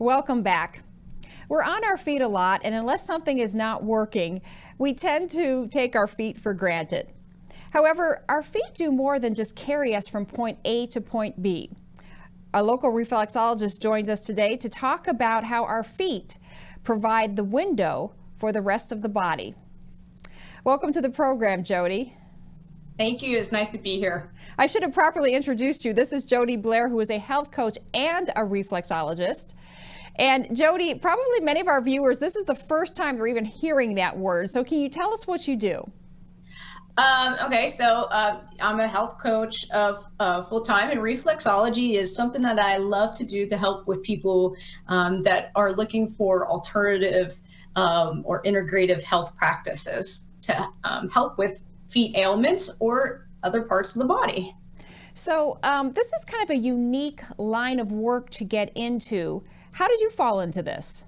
Welcome back. We're on our feet a lot, and unless something is not working, we tend to take our feet for granted. However, our feet do more than just carry us from point A to point B. A local reflexologist joins us today to talk about how our feet provide the window for the rest of the body. Welcome to the program, Jody. Thank you. It's nice to be here. I should have properly introduced you. This is Jody Blair, who is a health coach and a reflexologist. And Jody, probably many of our viewers, this is the first time they're even hearing that word. So can you tell us what you do? Okay, so I'm a health coach full-time, and reflexology is something that I love to do to help with people that are looking for alternative or integrative health practices to help with feet ailments or other parts of the body. So this is kind of a unique line of work to get into. How did you fall into this?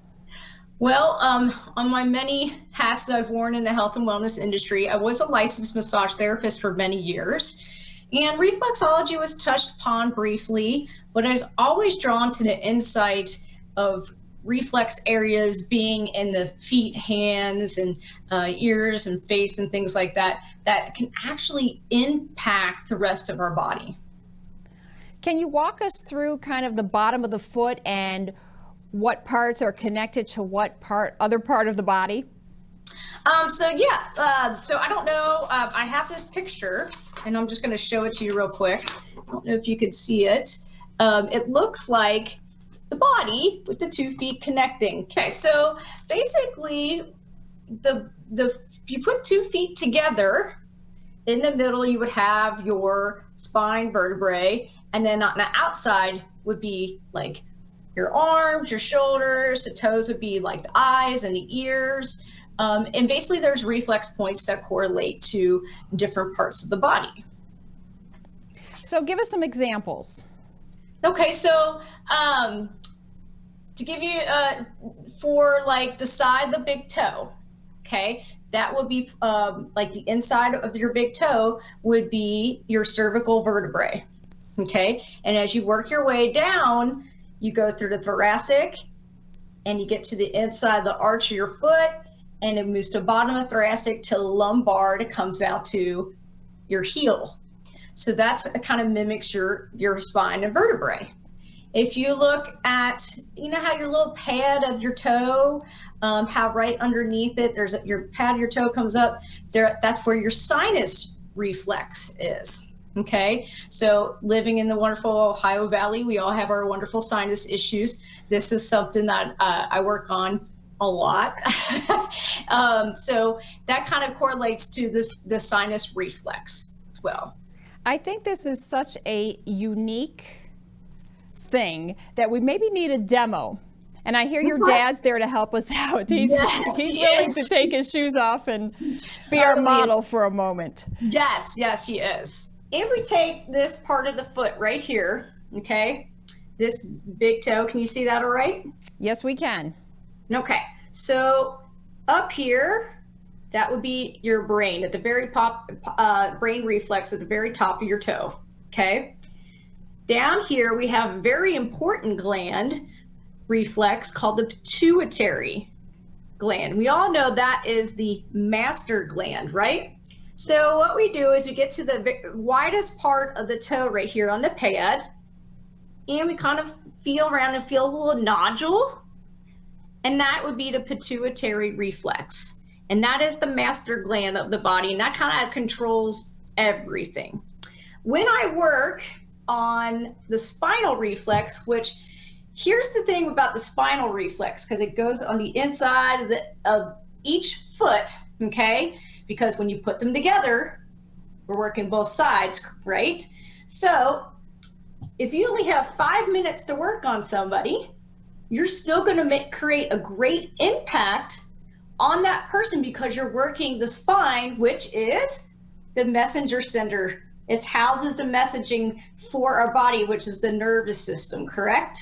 Well, on my many hats that I've worn in the health and wellness industry, I was a licensed massage therapist for many years. And reflexology was touched upon briefly, but I was always drawn to the insight of reflex areas being in the feet, hands, and ears and face and things like that, that can actually impact the rest of our body. Can you walk us through kind of the bottom of the foot and what parts are connected to what other part of the body? So I don't know, I have this picture and I'm just going to show it to you real quick. I don't know if you could see it. It looks like the body with the 2 feet connecting. Okay, so basically if you put 2 feet together, in the middle you would have your spine vertebrae, and then on the outside would be like your arms, your shoulders, the toes would be like the eyes and the ears. And basically there's reflex points that correlate to different parts of the body. So give us some examples. Okay, so to give you, for like the side of the big toe, okay, that would be like the inside of your big toe would be your cervical vertebrae, okay? And as you work your way down, you go through the thoracic and you get to the inside of the arch of your foot, and it moves to the bottom of thoracic to lumbar. It comes out to your heel. So that's kind of mimics your spine and vertebrae. If you look at, you know how your little pad of your toe, how right underneath it, there's your pad of your toe comes up there, that's where your sinus reflex is. Okay, so living in the wonderful Ohio Valley, we all have our wonderful sinus issues. This is something that I work on a lot. So that kind of correlates to the sinus reflex as well. I think this is such a unique thing that we maybe need a demo. And I hear your dad's there to help us out. He's willing to take his shoes off and be our model for a moment. Yes, he is. If we take this part of the foot right here, okay, this big toe, can you see that all right? Yes, we can. Okay, so up here, that would be your brain at the very top, brain reflex at the very top of your toe, okay? Down here, we have a very important gland reflex called the pituitary gland. We all know that is the master gland, right? So what we do is we get to the widest part of the toe right here on the pad, and we kind of feel around and feel a little nodule, and that would be the pituitary reflex. And that is the master gland of the body, and that kind of controls everything. When I work on the spinal reflex, which here's the thing about the spinal reflex, because it goes on the inside of each foot, okay? Because when you put them together, we're working both sides, right? So if you only have 5 minutes to work on somebody, you're still going to create a great impact on that person because you're working the spine, which is the messenger center. It houses the messaging for our body, which is the nervous system, correct?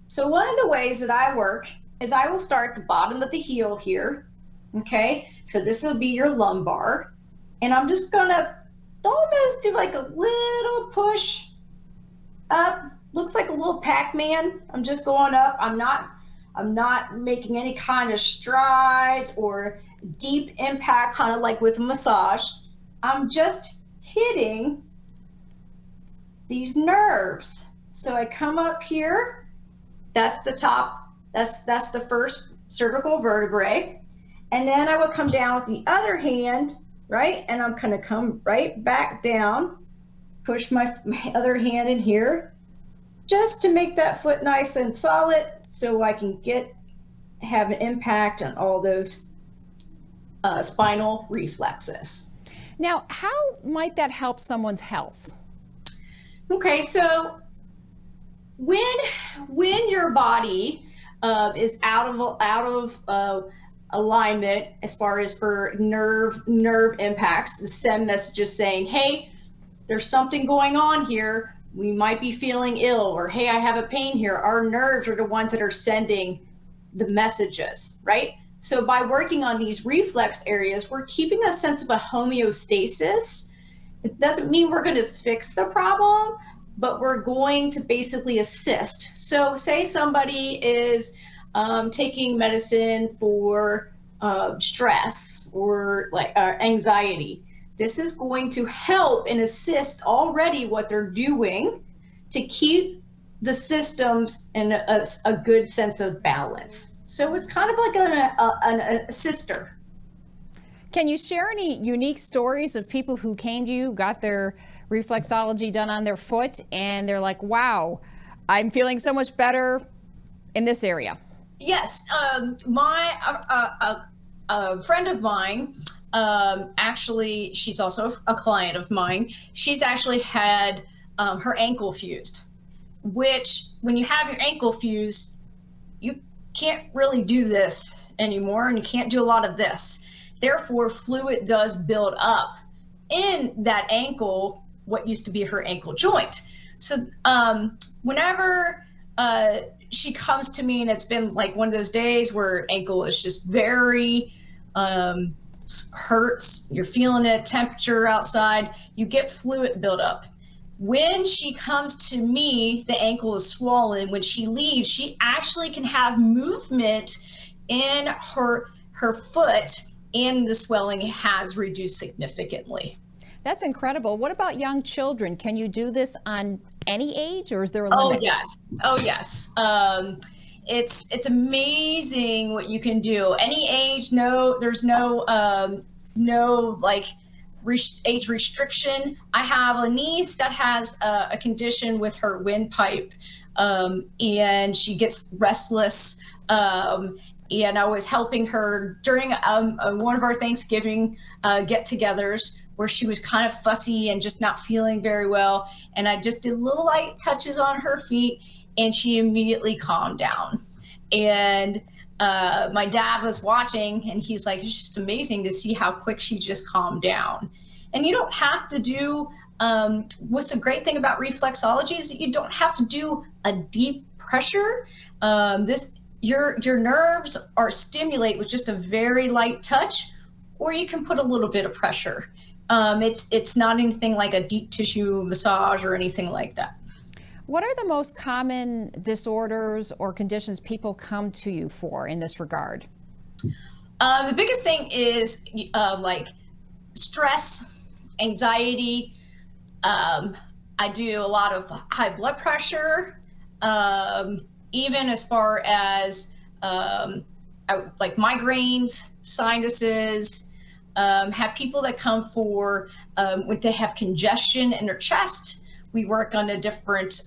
So one of the ways that I work is I will start at the bottom of the heel here. Okay, so this will be your lumbar, and I'm just gonna almost do like a little push up looks like a little Pac-Man. I'm just going up. I'm not making any kind of strides or deep impact, kind of like with a massage. I'm just hitting these nerves. So I come up here, that's the top, that's the first cervical vertebrae. And then I will come down with the other hand, right? And I'm gonna come right back down, push my other hand in here, just to make that foot nice and solid so I can have an impact on all those spinal reflexes. Now, how might that help someone's health? Okay, so when your body is out of alignment as far as for nerve impacts, the send messages saying, hey, there's something going on here. We might be feeling ill, or hey, I have a pain here. Our nerves are the ones that are sending the messages, right? So by working on these reflex areas, we're keeping a sense of a homeostasis. It doesn't mean we're going to fix the problem, but we're going to basically assist. So say somebody is taking medicine for stress or anxiety. This is going to help and assist already what they're doing to keep the systems in a good sense of balance. So it's kind of like an assister. Can you share any unique stories of people who came to you, got their reflexology done on their foot, and they're like, wow, I'm feeling so much better in this area? Yes, a friend of mine, actually, she's also a client of mine. She's actually had her ankle fused, which when you have your ankle fused, you can't really do this anymore, and you can't do a lot of this. Therefore, fluid does build up in that ankle, what used to be her ankle joint. So whenever she comes to me, and it's been like one of those days where ankle is just very hurts, you're feeling it, temperature outside, you get fluid buildup. When she comes to me, the ankle is swollen. When she leaves, she actually can have movement in her foot, and the swelling has reduced significantly. That's incredible. What about young children? Can you do this on any age, or is there a limit? Oh yes. It's amazing what you can do. Any age, there's no like age restriction. I have a niece that has a condition with her windpipe, and she gets restless. And I was helping her during one of our Thanksgiving get-togethers, where she was kind of fussy and just not feeling very well. And I just did little light touches on her feet, and she immediately calmed down. And my dad was watching, and he's like, it's just amazing to see how quick she just calmed down. And you don't have to do, what's the great thing about reflexology is that you don't have to do a deep pressure. Your nerves are stimulated with just a very light touch, or you can put a little bit of pressure. It's not anything like a deep tissue massage or anything like that. What are the most common disorders or conditions people come to you for in this regard? The biggest thing is like stress, anxiety. I do a lot of high blood pressure, even as far as like migraines, sinuses. Have people that come for when they have congestion in their chest. We work on the different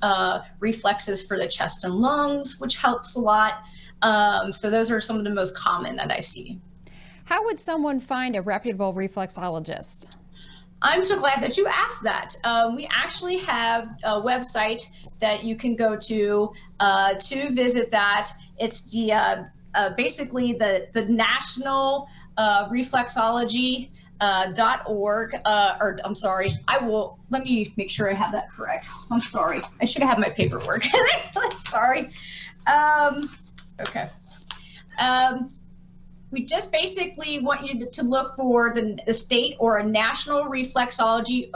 reflexes for the chest and lungs, which helps a lot. So those are some of the most common that I see. How would someone find a reputable reflexologist? I'm so glad that you asked that. We actually have a website that you can go to visit that. It's the basically the National Reflexology .org, or I'm sorry, let me make sure I have that correct. I'm sorry. I should have had my paperwork. Sorry. Okay. we just basically want you to look for the state or a national reflexology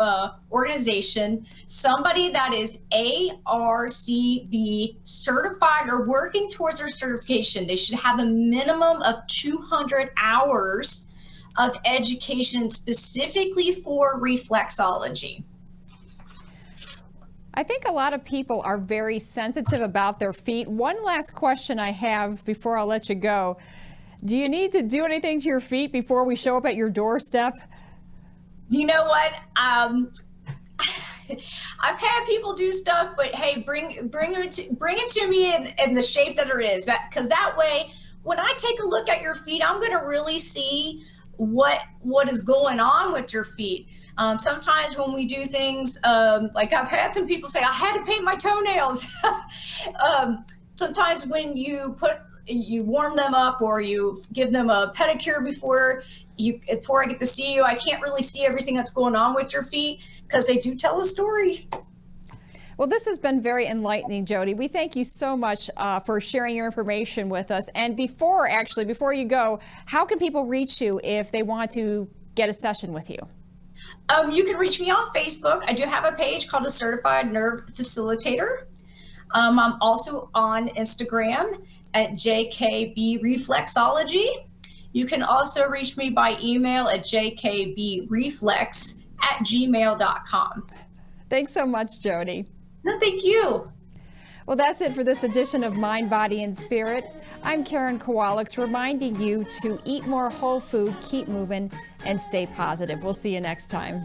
organization, somebody that is ARCB certified or working towards their certification. They should have a minimum of 200 hours of education specifically for reflexology. I think a lot of people are very sensitive about their feet. One last question I have before I'll let you go. Do you need to do anything to your feet before we show up at your doorstep? You know what? I've had people do stuff, but hey, bring it to me in the shape that it is, because that way, when I take a look at your feet, I'm going to really see what is going on with your feet. Sometimes when we do things, like I've had some people say, I had to paint my toenails. Sometimes when you warm them up or you give them a pedicure before I get to see you, I can't really see everything that's going on with your feet because they do tell a story. Well, this has been very enlightening, Jody. We thank you so much for sharing your information with us. And before you go, how can people reach you if they want to get a session with you? You can reach me on Facebook. I do have a page called the Certified Nerve Facilitator. I'm also on Instagram at JKB Reflexology. You can also reach me by email at jkbreflex@gmail.com. Thanks so much, Jody. No, thank you. Well, that's it for this edition of Mind, Body, and Spirit. I'm Karen Kawolics, reminding you to eat more whole food, keep moving, and stay positive. We'll see you next time.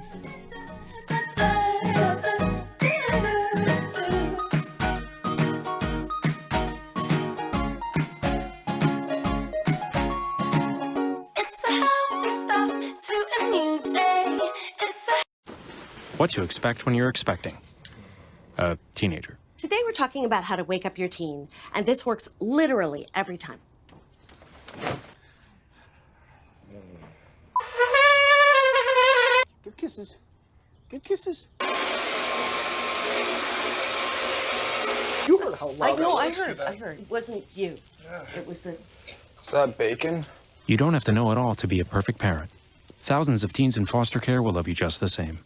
What to expect when you're expecting a teenager. Today we're talking about how to wake up your teen, and this works literally every time. Good kisses. Good kisses. You heard how loud I heard. It wasn't you. It was the... Is that bacon? You don't have to know it all to be a perfect parent. Thousands of teens in foster care will love you just the same.